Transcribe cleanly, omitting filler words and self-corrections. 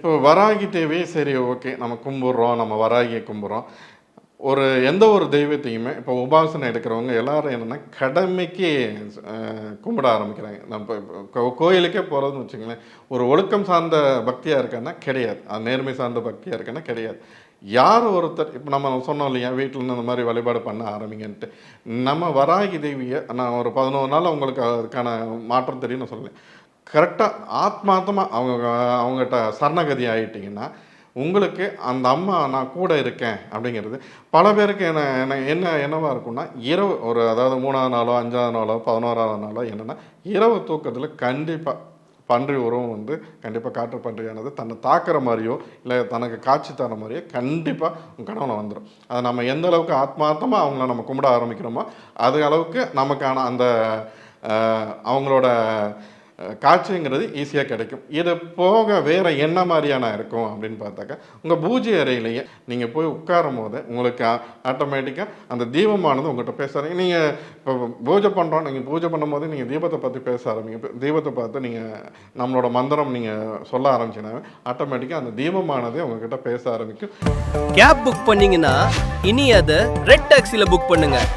இப்போ வராகி தேவியே சரி ஓகே நம்ம கும்பிட்றோம், நம்ம வராகியை கும்பிட்றோம். எந்த ஒரு தெய்வத்தையுமே இப்போ உபாசனை எடுக்கிறவங்க எல்லாரும் என்னென்னா கடமைக்கு கும்பிட ஆரம்பிக்கிறாங்க. நம்ம இப்போ கோயிலுக்கே போகிறதுன்னு வச்சுங்களேன், ஒரு ஒழுக்கம் சார்ந்த பக்தியாக இருக்கேன்னா கிடையாது, அது நேர்மை சார்ந்த பக்தியாக இருக்கேன்னா கிடையாது. யார் ஒருத்தர் இப்போ நம்ம சொன்னோம் இல்லையா, வீட்டில் இந்த மாதிரி வழிபாடு பண்ண ஆரம்பிங்கன்ட்டு. நம்ம வராகி தேவியை நான் ஒரு 11 நாள் உங்களுக்கு அதுக்கான மாற்றம் தெரியும்னு சொல்லலை. கரெக்டாக ஆத்மார்த்தமாக அவங்ககிட்ட சரணகதி ஆகிட்டிங்கன்னா உங்களுக்கு அந்த அம்மா நான் கூட இருக்கேன் அப்படிங்கிறது பல பேருக்கு என்னவாக இருக்கும்னா, இரவு அதாவது 3ஆவது நாளோ 5ஆவது நாளோ 11ஆவது நாளோ என்னென்னா இரவு தூக்கத்தில் கண்டிப்பாக பன்றி உருவம் கண்டிப்பாக காட்டு பன்றியானது தன்னை தாக்குற மாதிரியோ இல்லை தனக்கு காட்சி தர மாதிரியோ கண்டிப்பாக உங்கள் கனவுல வந்துடும். அதை நம்ம எந்த அளவுக்கு ஆத்மார்த்தமாக அவங்கள நம்ம கும்பிட ஆரம்பிக்கிறோமோ அது அளவுக்கு நமக்கான அந்த அவங்களோட காட்சிங்கிறது ஈஸியாக கிடைக்கும். இது போக வேறு என்ன மாதிரியான இருக்கும் அப்படின்னு பார்த்தாக்கா, உங்கள் பூஜை அறையிலேயே நீங்கள் போய் உட்காரும் போது உங்களுக்கு ஆட்டோமேட்டிக்காக அந்த தீபமானது உங்கள்கிட்ட பேச ஆரம்பிங்க. நீங்கள் இப்போ பூஜை பண்ணுறோம், நீங்கள் பூஜை பண்ணும்போது நீங்கள் தீபத்தை பற்றி பேச ஆரம்பிங்க. தீபத்தை பார்த்து நீங்கள் நம்மளோட மந்திரம் நீங்கள் சொல்ல ஆரம்பிச்சினாவே ஆட்டோமேட்டிக்காக அந்த தீபமானதே உங்ககிட்ட பேச ஆரம்பிக்கும். கேப் புக் பண்ணீங்கன்னா இனி அதை ரெட் டாக்ஸியில் புக் பண்ணுங்கள்.